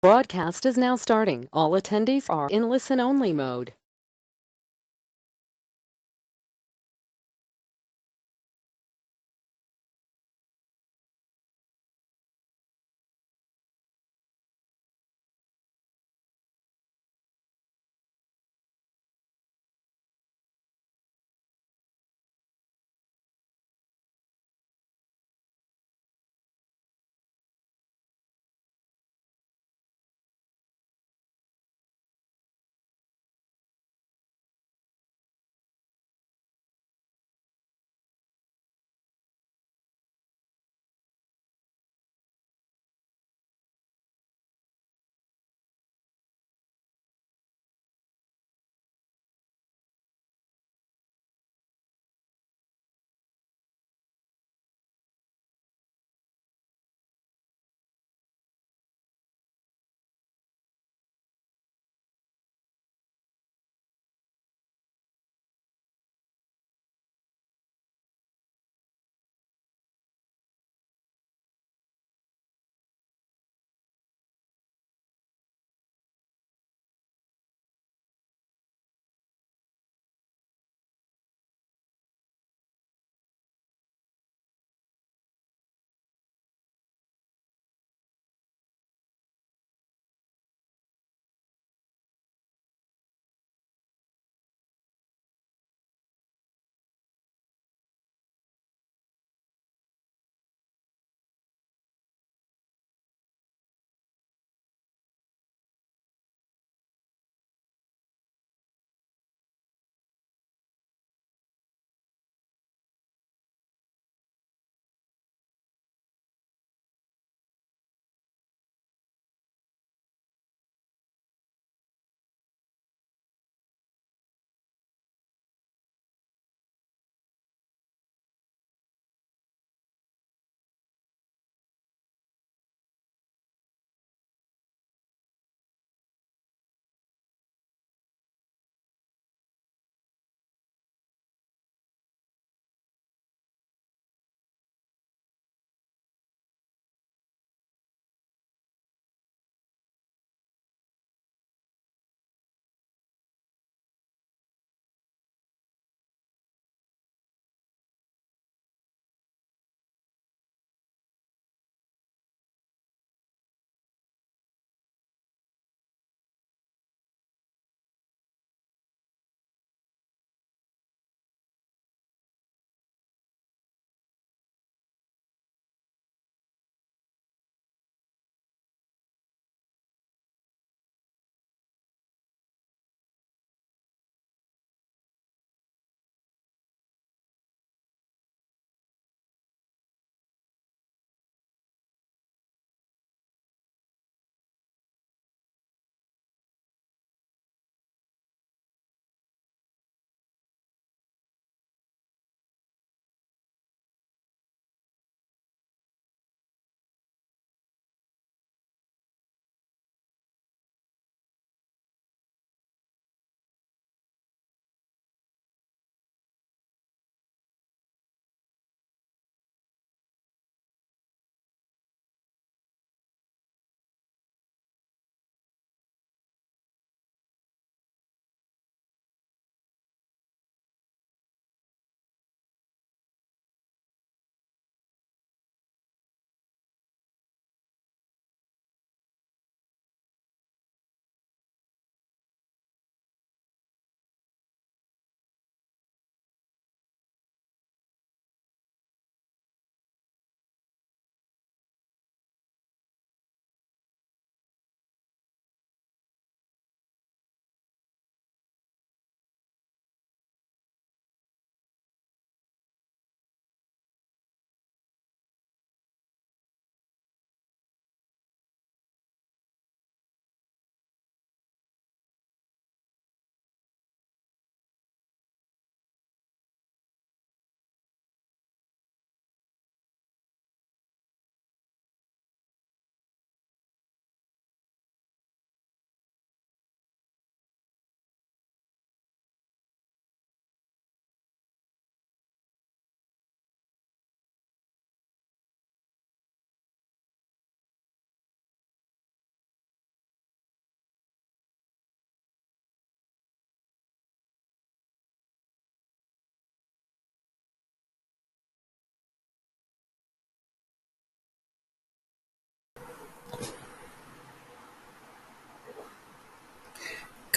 Broadcast is now starting. All attendees are in listen-only mode.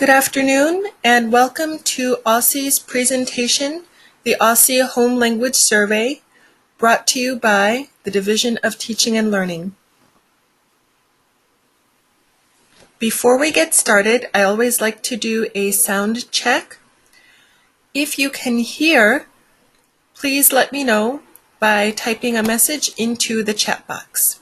Good afternoon and welcome to OSSE's presentation, the OSSE Home Language Survey, brought to you by the Division of Teaching and Learning. Before we get started, I always like to do a sound check. If you can hear, please let me know by typing a message into the chat box.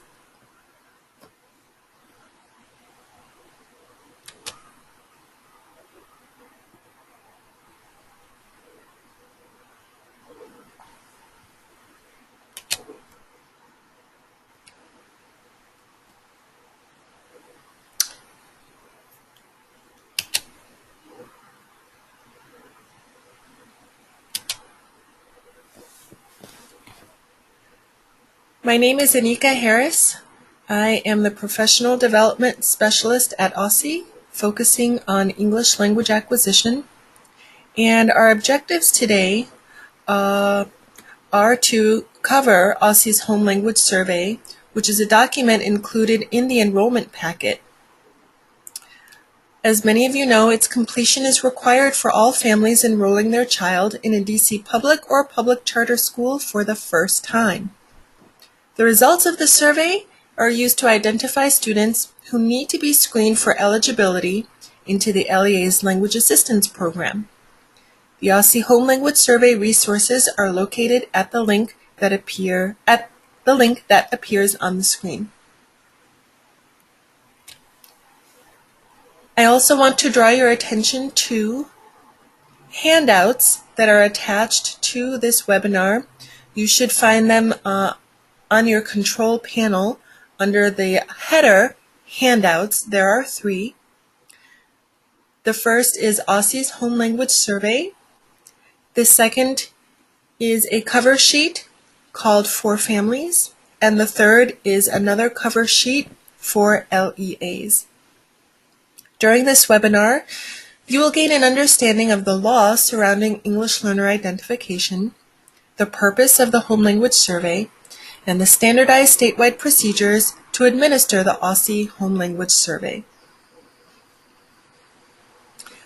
My name is Anika Harris. I am the Professional Development Specialist at OSSE, focusing on English language acquisition. And our objectives today are to cover OSSE's Home Language Survey, which is a document included in the enrollment packet. As many of you know, its completion is required for all families enrolling their child in a DC public or public charter school for the first time. The results of the survey are used to identify students who need to be screened for eligibility into the LEA's Language Assistance Program. The OSSE Home Language Survey resources are located at the link that appears on the screen. I also want to draw your attention to handouts that are attached to this webinar. You should find them on your control panel under the header handouts. There are 3. The first is OSSE's Home Language Survey. The second is a cover sheet called For Families, and the third is another cover sheet for LEAs. During this webinar, you will gain an understanding of the law surrounding English learner identification, the purpose of the Home Language Survey, and the standardized statewide procedures to administer the OSSE Home Language Survey.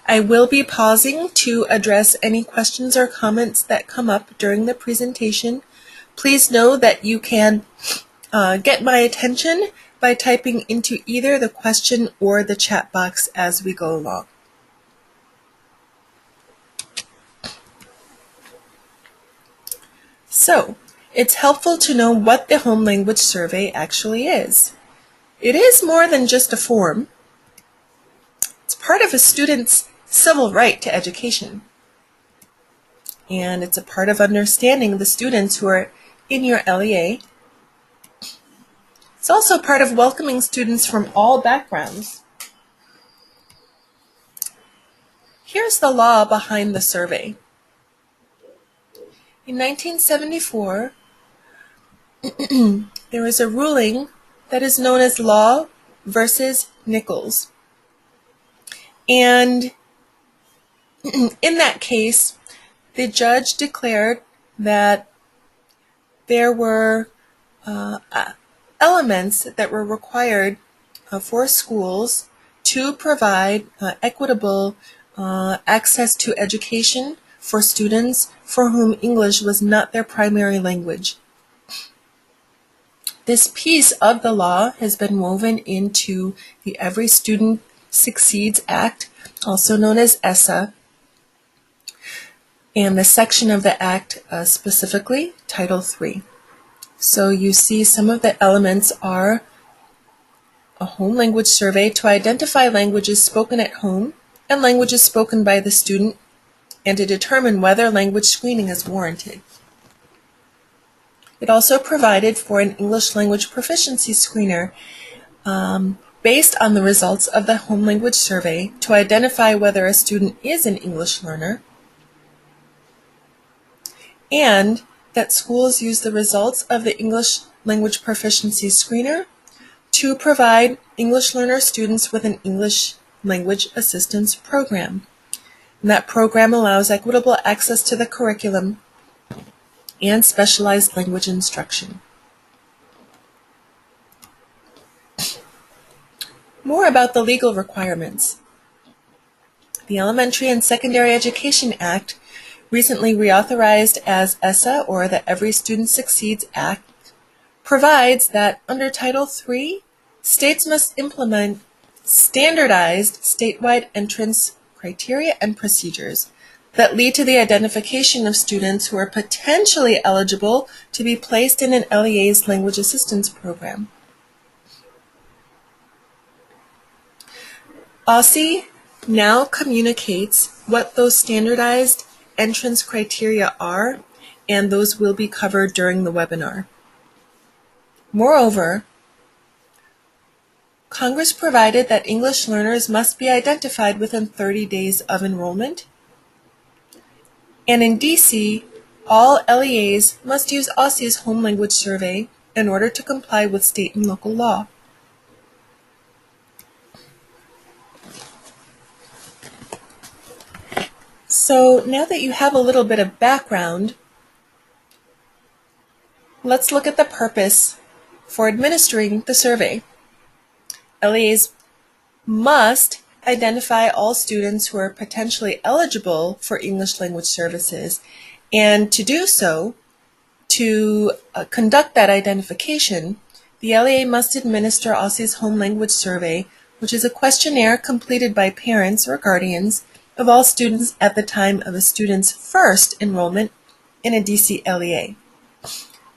I will be pausing to address any questions or comments that come up during the presentation. Please know that you can get my attention by typing into either the question or the chat box as we go along. So, it's helpful to know what the Home Language Survey actually is. It is more than just a form. It's part of a student's civil right to education. And it's a part of understanding the students who are in your LEA. It's also part of welcoming students from all backgrounds. Here's the law behind the survey. In 1974, there was a ruling that is known as Law versus Nichols. And in that case, the judge declared that there were elements that were required for schools to provide equitable access to education for students for whom English was not their primary language. This piece of the law has been woven into the Every Student Succeeds Act, also known as ESSA, and the section of the Act specifically, Title III. So you see some of the elements are a home language survey to identify languages spoken at home and languages spoken by the student, and to determine whether language screening is warranted. It also provided for an English language proficiency screener based on the results of the home language survey to identify whether a student is an English learner, and that schools use the results of the English language proficiency screener to provide English learner students with an English language assistance program. And that program allows equitable access to the curriculum and specialized language instruction. More about the legal requirements. The Elementary and Secondary Education Act, recently reauthorized as ESSA, or the Every Student Succeeds Act, provides that under Title III, states must implement standardized statewide entrance criteria and procedures that lead to the identification of students who are potentially eligible to be placed in an LEA's language assistance program. OSSE now communicates what those standardized entrance criteria are, and those will be covered during the webinar. Moreover, Congress provided that English learners must be identified within 30 days of enrollment, and in DC, all LEAs must use OSSE's Home Language Survey in order to comply with state and local law. So now that you have a little bit of background, let's look at the purpose for administering the survey. LEAs must identify all students who are potentially eligible for English language services, and to do so, to conduct that identification, the LEA must administer OSSE's Home Language Survey, which is a questionnaire completed by parents or guardians of all students at the time of a student's first enrollment in a DC LEA.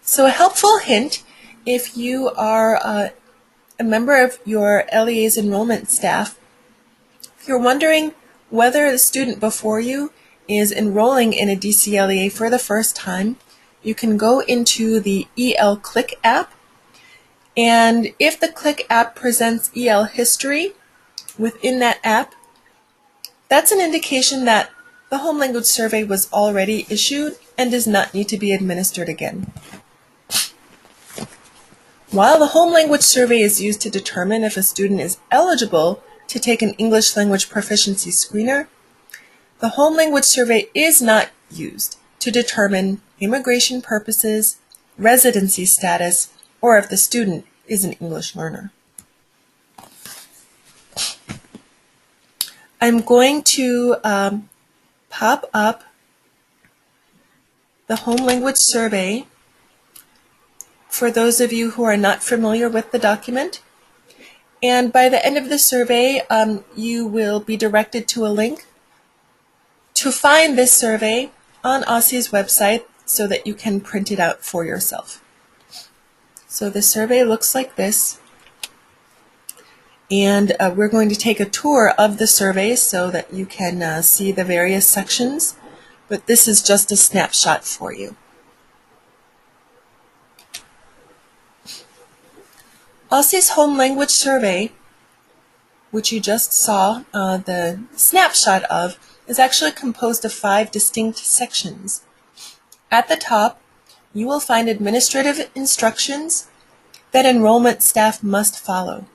So a helpful hint, if you are a member of your LEA's enrollment staff, if you're wondering whether the student before you is enrolling in a DC LEA for the first time, you can go into the EL Click app, and if the Click app presents EL history within that app, that's an indication that the Home Language Survey was already issued and does not need to be administered again. While the Home Language Survey is used to determine if a student is eligible to take an English language proficiency screener, the Home Language Survey is not used to determine immigration purposes, residency status, or if the student is an English learner. I'm going to pop up the Home Language Survey for those of you who are not familiar with the document. And by the end of the survey, you will be directed to a link to find this survey on OSSE's website so that you can print it out for yourself. So the survey looks like this. And we're going to take a tour of the survey so that you can see the various sections, but this is just a snapshot for you. OSSE's Home Language Survey, which you just saw the snapshot of, is actually composed of 5 distinct sections. At the top, you will find administrative instructions that enrollment staff must follow.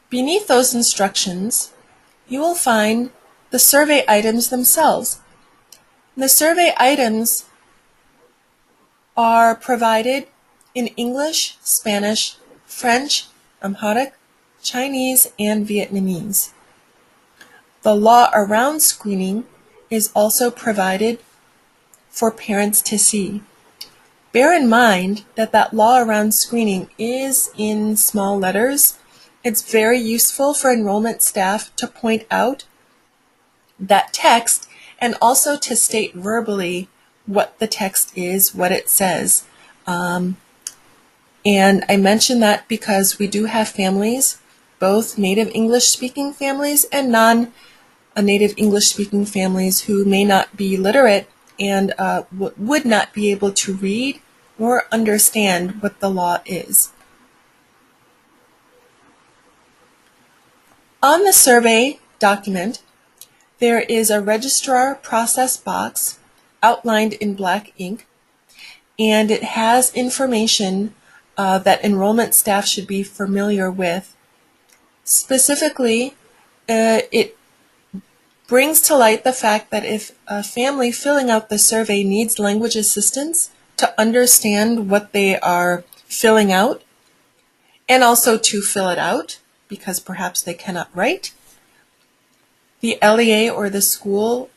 Beneath those instructions, you will find the survey items themselves. The survey items are provided in English, Spanish, French, Amharic, Chinese, and Vietnamese. The law around screening is also provided for parents to see. Bear in mind that that law around screening is in small letters. It's very useful for enrollment staff to point out that text and also to state verbally what the text is, what it says. And I mention that because we do have families, both native English-speaking families and non-native English-speaking families, who may not be literate and would not be able to read or understand what the law is. On the survey document, there is a registrar process box outlined in black ink, and it has information that enrollment staff should be familiar with. Specifically, it brings to light the fact that if a family filling out the survey needs language assistance to understand what they are filling out and also to fill it out, because perhaps they cannot write, the LEA or the school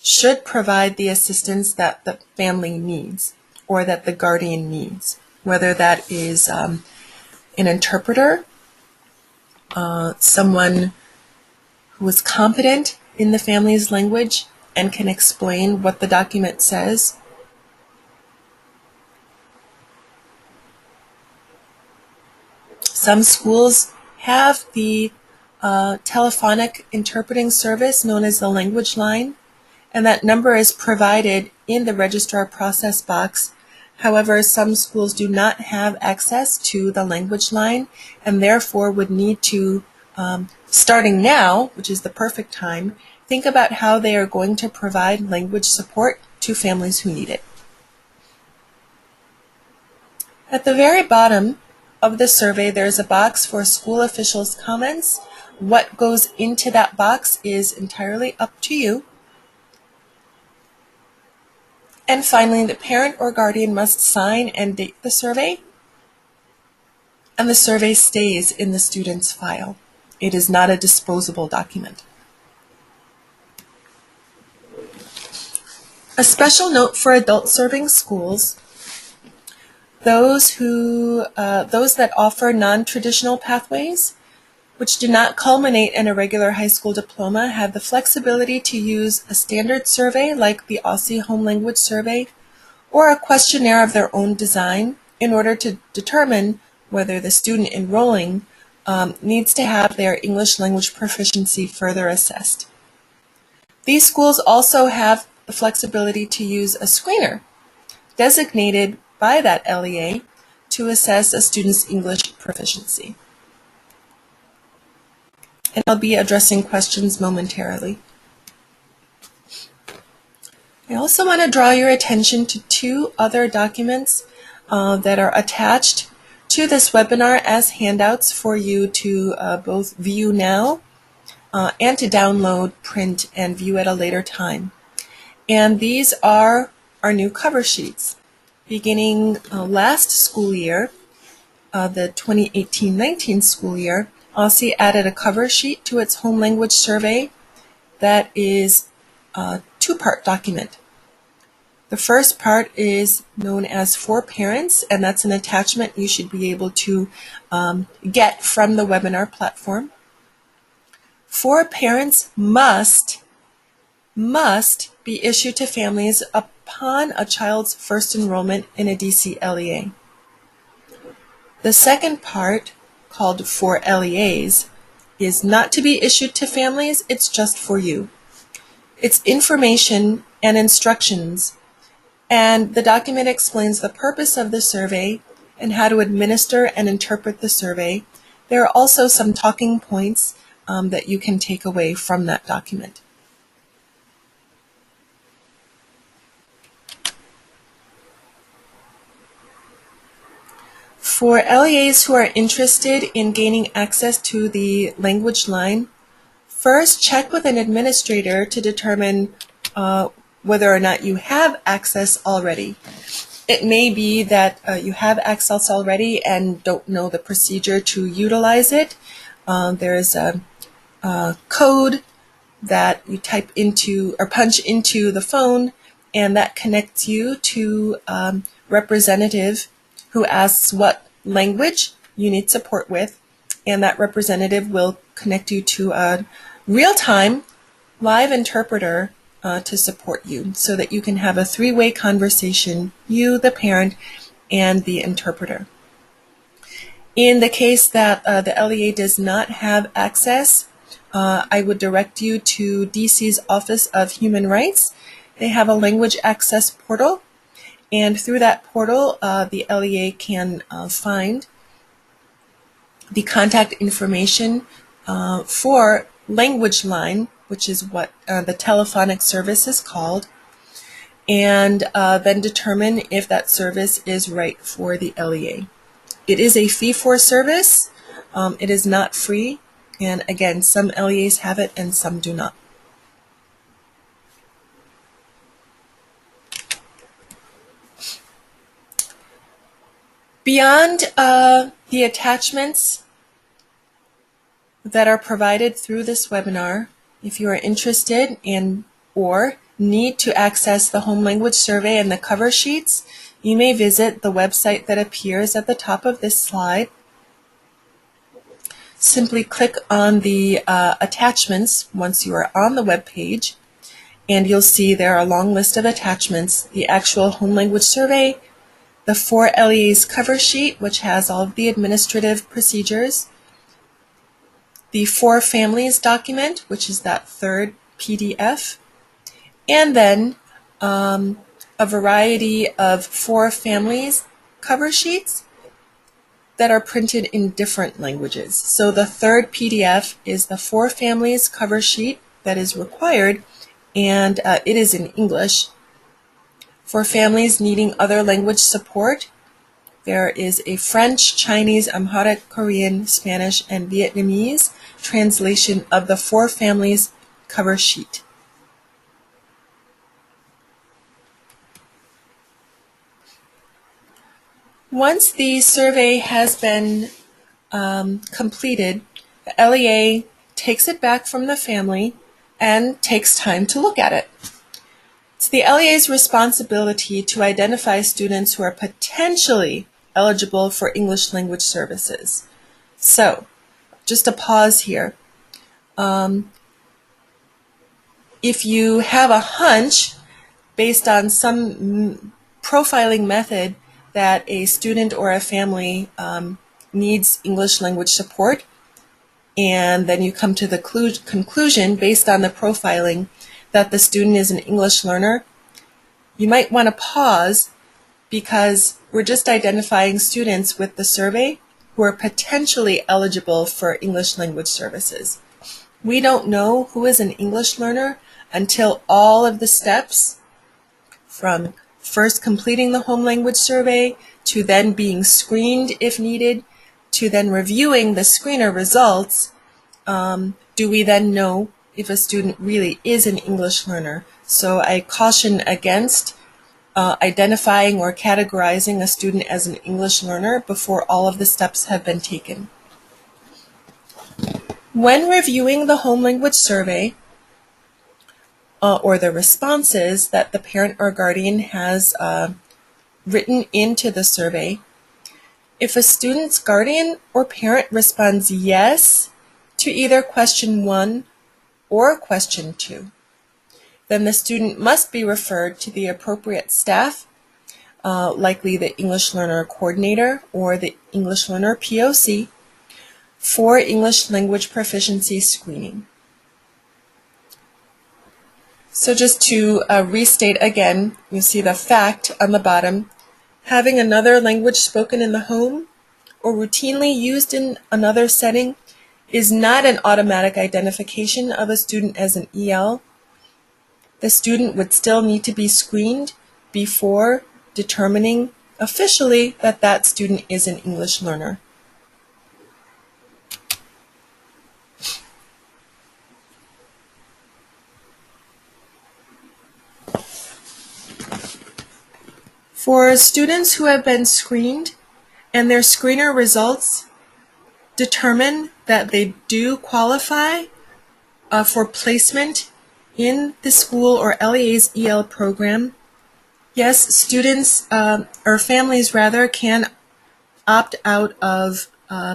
should provide the assistance that the family needs or that the guardian needs, whether that is an interpreter, someone who is competent in the family's language and can explain what the document says. Some schools have the telephonic interpreting service known as the language line, and that number is provided in the registrar process box. However, some schools do not have access to the language line and therefore would need to, starting now, which is the perfect time, think about how they are going to provide language support to families who need it. At the very bottom of the survey, there's a box for school officials' comments. What goes into that box is entirely up to you. And finally, the parent or guardian must sign and date the survey, and the survey stays in the student's file. It is not a disposable document. A special note for adult-serving schools: those that offer non-traditional pathways, which do not culminate in a regular high school diploma, have the flexibility to use a standard survey like the OSSE Home Language Survey or a questionnaire of their own design in order to determine whether the student enrolling needs to have their English language proficiency further assessed. These schools also have the flexibility to use a screener designated by that LEA to assess a student's English proficiency. And I'll be addressing questions momentarily. I also want to draw your attention to two other documents that are attached to this webinar as handouts for you to both view now and to download, print, and view at a later time. And these are our new cover sheets. Beginning last school year, the 2018-19 school year, OSSE added a cover sheet to its home language survey that is a two-part document. The first part is known as For Parents, and that's an attachment you should be able to get from the webinar platform. For Parents must be issued to families upon a child's first enrollment in a DC LEA. The second part, called For LEAs, is not to be issued to families, it's just for you. It's information and instructions, and the document explains the purpose of the survey and how to administer and interpret the survey. There are also some talking points that you can take away from that document. For LEAs who are interested in gaining access to the language line, first check with an administrator to determine whether or not you have access already. It may be that you have access already and don't know the procedure to utilize it. There is a code that you type into or punch into the phone, and that connects you to a representative who asks what language you need support with, and that representative will connect you to a real-time live interpreter to support you so that you can have a three-way conversation, you, the parent, and the interpreter. In the case that the LEA does not have access, I would direct you to DC's Office of Human Rights. They have a language access portal, and through that portal, the LEA can find the contact information for language line, which is what the telephonic service is called, and then determine if that service is right for the LEA. It is a fee-for service. It is not free, and again, some LEAs have it and some do not. Beyond the attachments that are provided through this webinar. If you are interested in or need to access the Home Language Survey and the cover sheets, you may visit the website that appears at the top of this slide. Simply click on the attachments once you are on the web page, and you'll see there are a long list of attachments: the actual Home Language Survey, the 4 LEAs cover sheet, which has all of the administrative procedures, the 4 families document, which is that third PDF, and then a variety of 4 families cover sheets that are printed in different languages. So the third PDF is the 4 families cover sheet that is required, and it is in English. For families needing other language support, there is a French, Chinese, Amharic, Korean, Spanish, and Vietnamese translation of the 4 families cover sheet. Once the survey has been completed, the LEA takes it back from the family and takes time to look at it. It's the LEA's responsibility to identify students who are potentially eligible for English language services. So, just a pause here. If you have a hunch based on some profiling method that a student or a family needs English language support, and then you come to the conclusion based on the profiling that the student is an English learner, you might want to pause, because we're just identifying students with the survey who are potentially eligible for English language services. We don't know who is an English learner until all of the steps, from first completing the home language survey, to then being screened if needed, to then reviewing the screener results, do we then know if a student really is an English learner. So I caution against identifying or categorizing a student as an English learner before all of the steps have been taken. When reviewing the home language survey, or the responses that the parent or guardian has written into the survey, if a student's guardian or parent responds yes to either question 1 or question 2, then the student must be referred to the appropriate staff, likely the English Learner Coordinator or the English Learner POC, for English language proficiency screening. So just to restate again, you see the fact on the bottom: having another language spoken in the home or routinely used in another setting is not an automatic identification of a student as an EL. The student would still need to be screened before determining officially that that student is an English learner. For students who have been screened and their screener results determine that they do qualify for placement in the school or LEA's EL program, yes, students or families rather can opt out of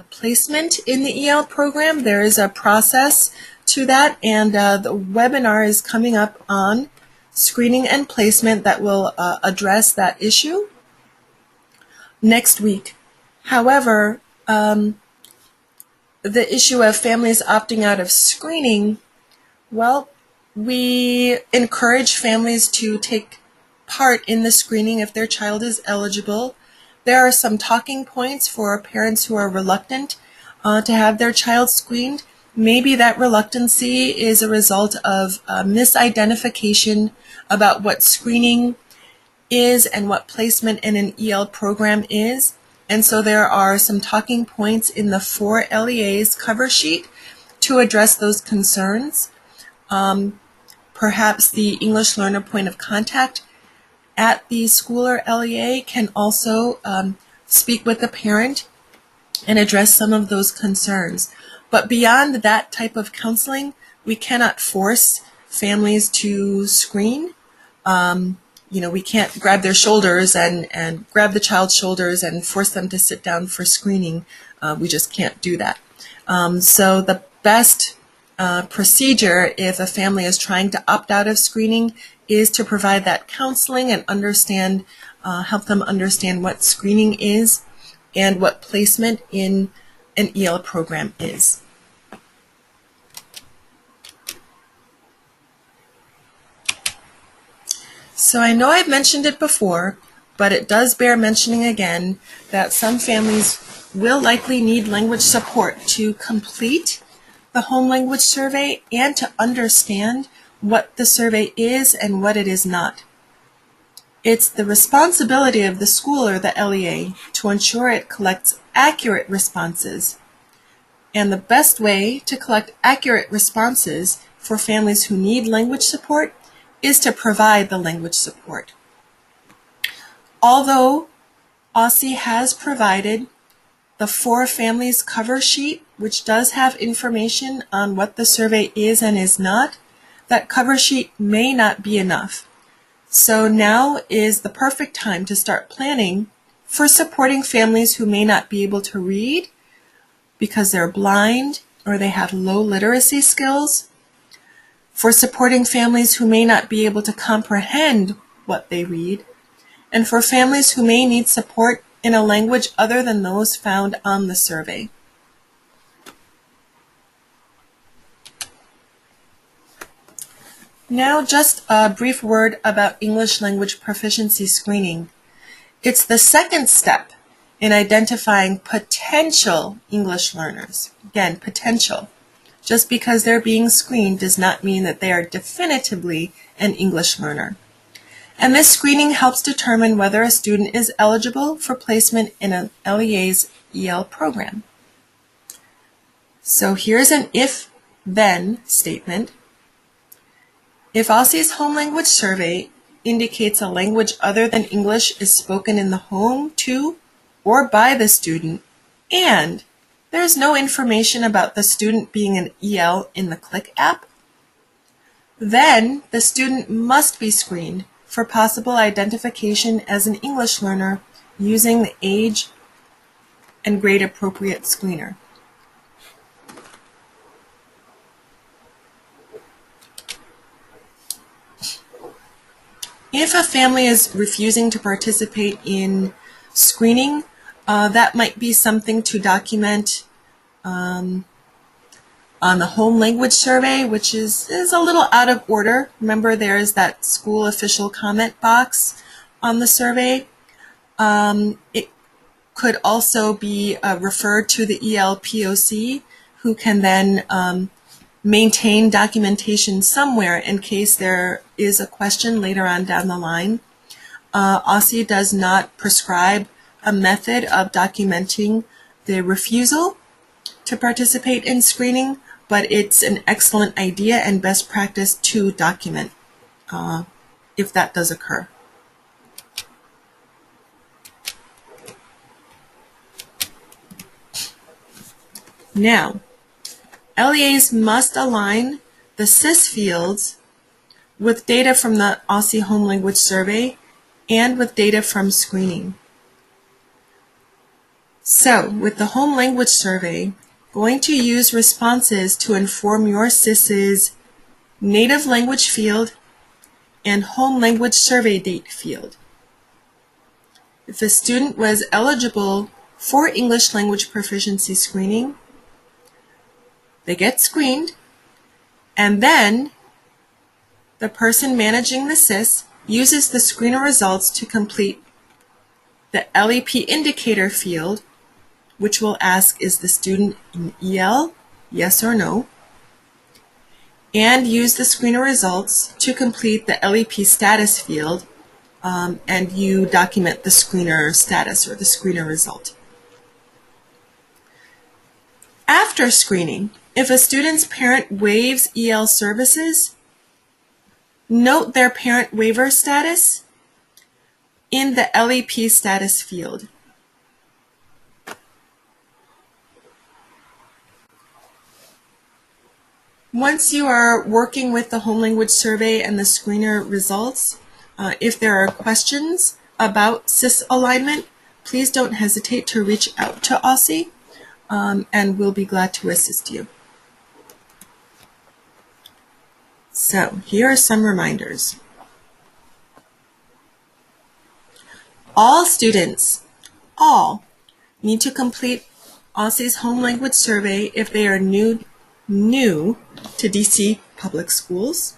placement in the EL program. There is a process to that, and the webinar is coming up on screening and placement that will address that issue next week. However, the issue of families opting out of screening, well, we encourage families to take part in the screening if their child is eligible. There are some talking points for parents who are reluctant to have their child screened. Maybe that reluctancy is a result of misidentification about what screening is and what placement in an EL program is. And so there are some talking points in the 4 LEAs cover sheet to address those concerns. Perhaps the English learner point of contact at the school or LEA can also speak with the parent and address some of those concerns. But beyond that type of counseling, we cannot force families to screen. We can't grab their shoulders and grab the child's shoulders and force them to sit down for screening. We just can't do that. So the best procedure if a family is trying to opt out of screening is to provide that counseling and help them understand what screening is and what placement in an EL program is. So I know I've mentioned it before, but it does bear mentioning again that some families will likely need language support to complete the home language survey and to understand what the survey is and what it is not. It's the responsibility of the school or the LEA to ensure it collects accurate responses. And the best way to collect accurate responses for families who need language support is to provide the language support. Although OSSE has provided the For Families cover sheet, which does have information on what the survey is and is not, that cover sheet may not be enough. So now is the perfect time to start planning for supporting families who may not be able to read because they're blind or they have low literacy skills, for supporting families who may not be able to comprehend what they read, and for families who may need support in a language other than those found on the survey. Now just a brief word about English language proficiency screening. It's the second step in identifying potential English learners. Again, potential. Just because they're being screened does not mean that they are definitively an English learner. And this screening helps determine whether a student is eligible for placement in an LEA's EL program. So here's an if-then statement. If OSSE's Home Language Survey indicates a language other than English is spoken in the home to or by the student, and there's no information about the student being an EL in the Click app, then the student must be screened for possible identification as an English learner using the age and grade appropriate screener. If a family is refusing to participate in screening, that might be something to document on the home language survey, which is a little out of order. Remember, there is that school official comment box on the survey. It could also be referred to the ELPOC, who can then maintain documentation somewhere in case there is a question later on down the line. OSSE does not prescribe a method of documenting the refusal to participate in screening, but it's an excellent idea and best practice to document if that does occur. Now, LEAs must align the SIS fields with data from the OSSE Home Language Survey and with data from screening. So, with the Home Language Survey, going to use responses to inform your SIS's native language field and Home Language Survey date field. If a student was eligible for English language proficiency screening, they get screened, and then the person managing the SIS uses the screener results to complete the LEP indicator field, which will ask, is the student in EL, yes or no, and use the screener results to complete the LEP status field, and you document the screener status or the screener result. After screening, if a student's parent waives EL services, note their parent waiver status in the LEP status field. Once you are working with the Home Language Survey and the screener results, if there are questions about SIS alignment, please don't hesitate to reach out to OSSE, and we'll be glad to assist you. So here are some reminders. All students, all, need to complete OSSE's Home Language Survey if they are new to DC public schools.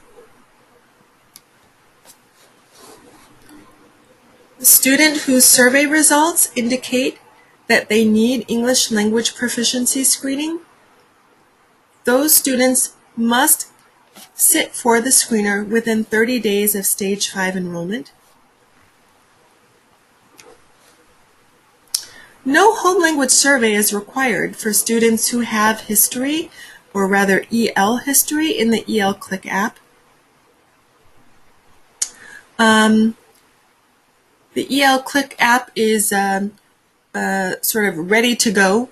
The student whose survey results indicate that they need English language proficiency screening, those students must sit for the screener within 30 days of Stage 5 enrollment. No home language survey is required for students who have history, or rather EL history, in the EL Click app. The EL Click app is sort of ready to go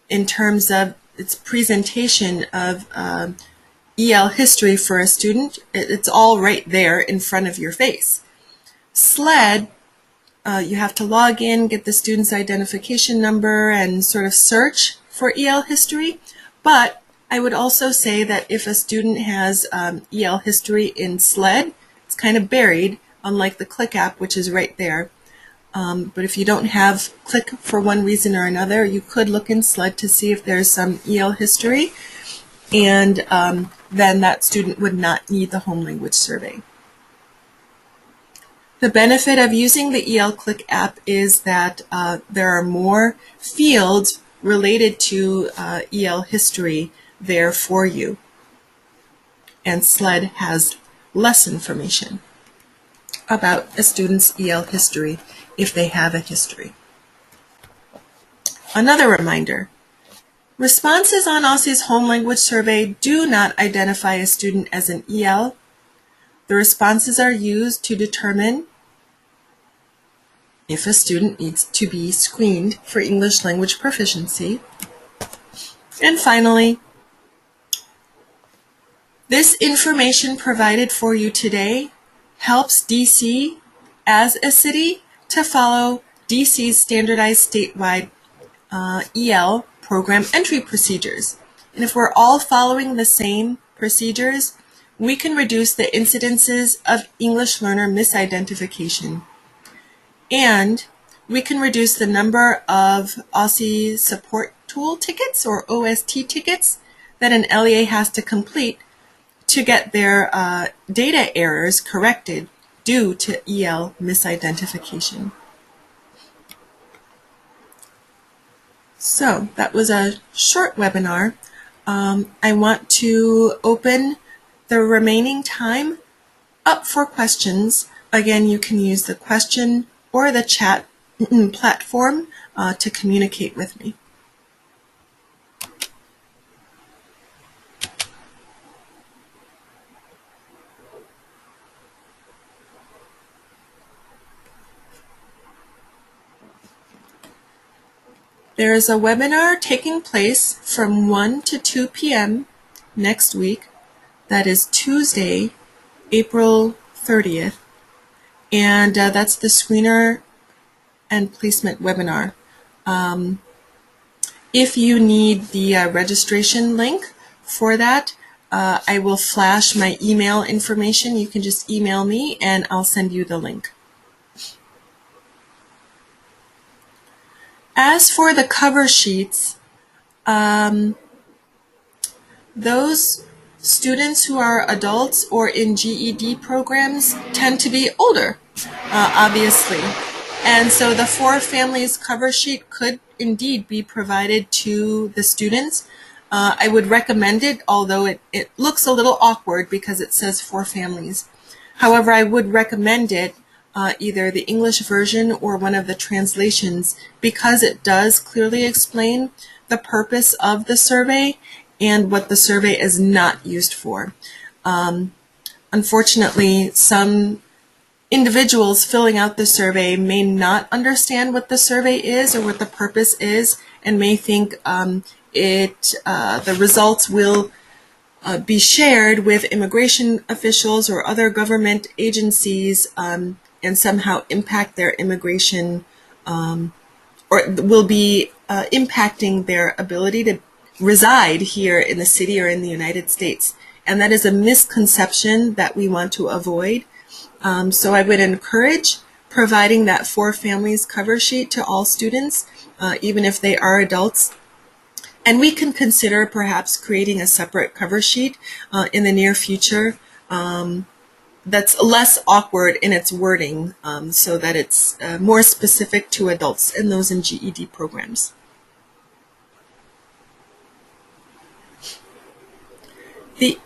in terms of its presentation of EL history for a student. It's all right there in front of your face. SLED, you have to log in, get the student's identification number, and sort of search for EL history. But I would also say that if a student has EL history in SLED, it's kind of buried, unlike the Click app, which is right there. But if you don't have Click for one reason or another, you could look in SLED to see if there's some EL history, and then that student would not need the Home Language Survey. The benefit of using the EL Click app is that there are more fields related to EL history there for you, and SLED has less information about a student's EL history if they have a history. Another reminder, responses on OSSE's Home Language Survey do not identify a student as an EL. The responses are used to determine if a student needs to be screened for English language proficiency. And finally, this information provided for you today helps DC as a city to follow DC's standardized statewide EL program entry procedures. And if we're all following the same procedures, we can reduce the incidences of English learner misidentification. And we can reduce the number of OSSE support tool tickets, or OST tickets, that an LEA has to complete to get their data errors corrected due to EL misidentification. So that was a short webinar. I want to open the remaining time up for questions. Again, you can use the question or the chat platform to communicate with me. There is a webinar taking place from 1 to 2 p.m. next week. That is Tuesday, April 30th. And that's the screener and placement webinar. If you need the registration link for that, I will flash my email information. You can just email me and I'll send you the link. As for the cover sheets, those students who are adults or in GED programs tend to be older, obviously. And so the For Families cover sheet could indeed be provided to the students. I would recommend it, although it looks a little awkward because it says For Families. However, I would recommend it, either the English version or one of the translations, because it does clearly explain the purpose of the survey and what the survey is not used for. Unfortunately, some individuals filling out the survey may not understand what the survey is or what the purpose is, and may think the results will be shared with immigration officials or other government agencies and somehow impact their immigration or will be impacting their ability to reside here in the city or in the United States. And that is a misconception that we want to avoid. So I would encourage providing that For Families cover sheet to all students, even if they are adults. And we can consider perhaps creating a separate cover sheet in the near future that's less awkward in its wording so that it's more specific to adults and those in GED programs. The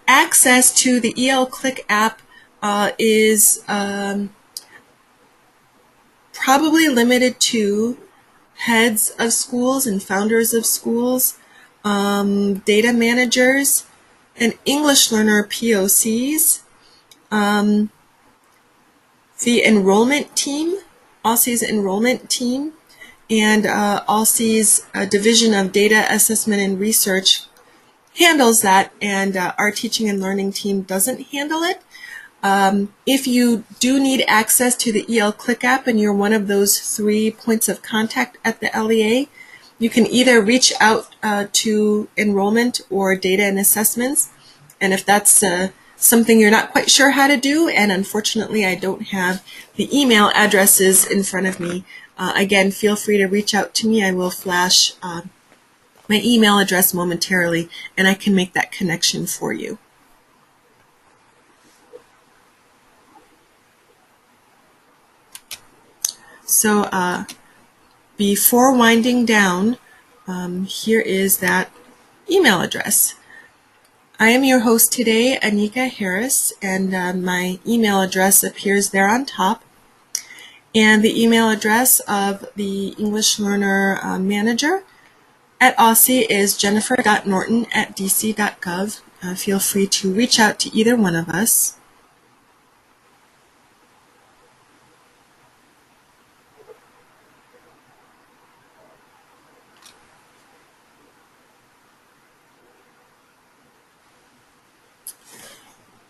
access to the EL-Click app is probably limited to heads of schools and founders of schools, data managers, and English learner POCs, the enrollment team, OSSE's enrollment team, and OSSE's Division of Data Assessment and Research handles that, and our teaching and learning team doesn't handle it. If you do need access to the EL-Click app and you're one of those 3 points of contact at the LEA, you can either reach out to enrollment or data and assessments. And if that's something you're not quite sure how to do, and unfortunately I don't have the email addresses in front of me, again, feel free to reach out to me. I will flash my email address momentarily, and I can make that connection for you. So before winding down, here is that email address. I am your host today, Anika Harris, and my email address appears there on top. And the email address of the English Learner Manager at OSSE is jennifer.norton@dc.gov. Feel free to reach out to either one of us.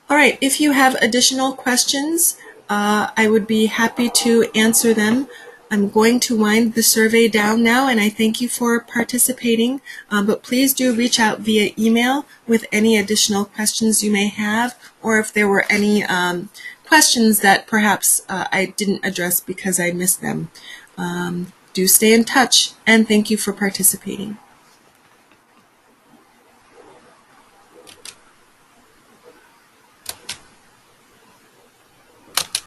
All right, if you have additional questions, I would be happy to answer them. I'm going to wind the survey down now, and I thank you for participating, but please do reach out via email with any additional questions you may have, or if there were any questions that perhaps I didn't address because I missed them. Do stay in touch, and thank you for participating.